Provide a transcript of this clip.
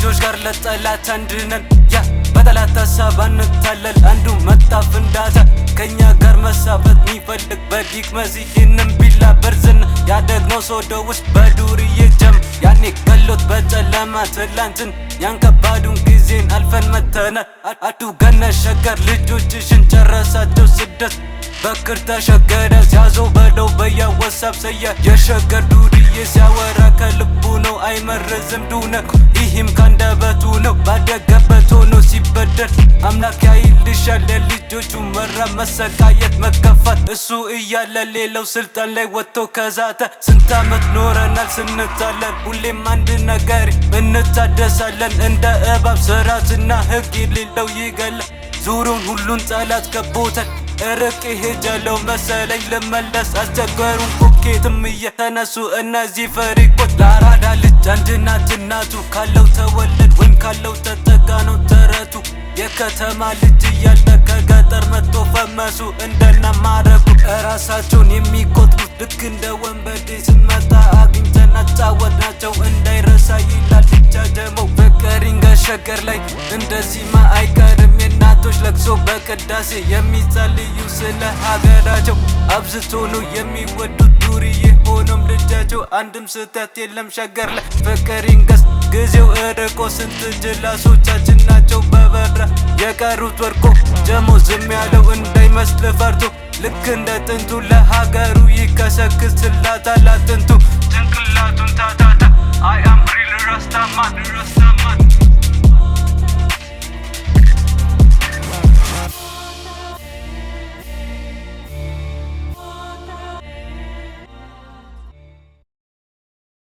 ከልጆች ጋር ለጠላት አንድነን ያ በጠላት ሀሳብ አንታለል አንዱ መጣ ፍንዳታ ከኛ ጋር መሳበት ሚፈልግ በሊቅ መዚህንም ቢላ በርዝን ያደግነው ሶዶ ውስጥ በዱርዬ ጀም ያኔ ገሎት በጨለማ ትላንትን ያን ከባዱን ጊዜን አልፈን መተናል አዱ ገነ ሸገር ልጆችሽን ጨረሳቸው ስደት በክር ተሸገረ ሲያዘው በለው በያወሳብ ሰያ የሸገር ዱርዬ ሲያወራ ከልቡ ነው አይመረዝም ዱነ ይህም ካንደበቱ ነው ባደገበት ሆኖ ሲበደል አምላክ ያይልሻል ለልጆቹ መራብ መሰቃየት መከፋት እሱ እያለ ሌላው ስልጣን ላይ ወጥቶ ከዛተ ስንት ዓመት ኖረናል ስንታለን ሁሌም አንድ ነገር እንታደሳለን እንደ እባብ ስርዓትና ሕግ የሌለው ይገላል ዙሩን ሁሉን ጠላት ከቦታል እርቄ ሄጃለሁ መሰለኝ ልመለስ አስቸገሩን ፖኬትም እየተነሱ እነዚህ ፈሪቆች ለአራዳ ልጅ አንድ ናት እናቱ ካለው ተወለድ ወይም ካለው ተጠጋ ነው ተረቱ የከተማ ልጅ እያለ ከገጠር መጥቶ ፈመሱ እንደና ማረኩ እራሳቸውን የሚቆጥሩት ልክ እንደ ወንበዴ ስንመጣ አግኝተን አጫወትናቸው እንዳይረሳ ይላል ብቻ ጀመው ፍቅር ይንገሸገር ላይ እንደዚህማ አይቀርም የእናቶች ለቅሶ በቅዳሴ የሚጸልዩ ስለ ሀገራቸው አብዝቶ ነው የሚወዱት ዱርዬ ሆኖም ልጃቸው አንድም ስህተት የለም ሸገር ላይ ፍቅር ይንገስ ጊዜው እርቆ ስንት ጅላሶቻችን ናቸው በበራ የቀሩት ወርቆ ጀሞ ዝም ያለው እንዳይመስል ፈርቶ ልክ እንደ ጥንቱ ለሀገሩ ይከሰክስላታል አጥንቱ ጭንቅላቱን ታታታ I am real Rastaman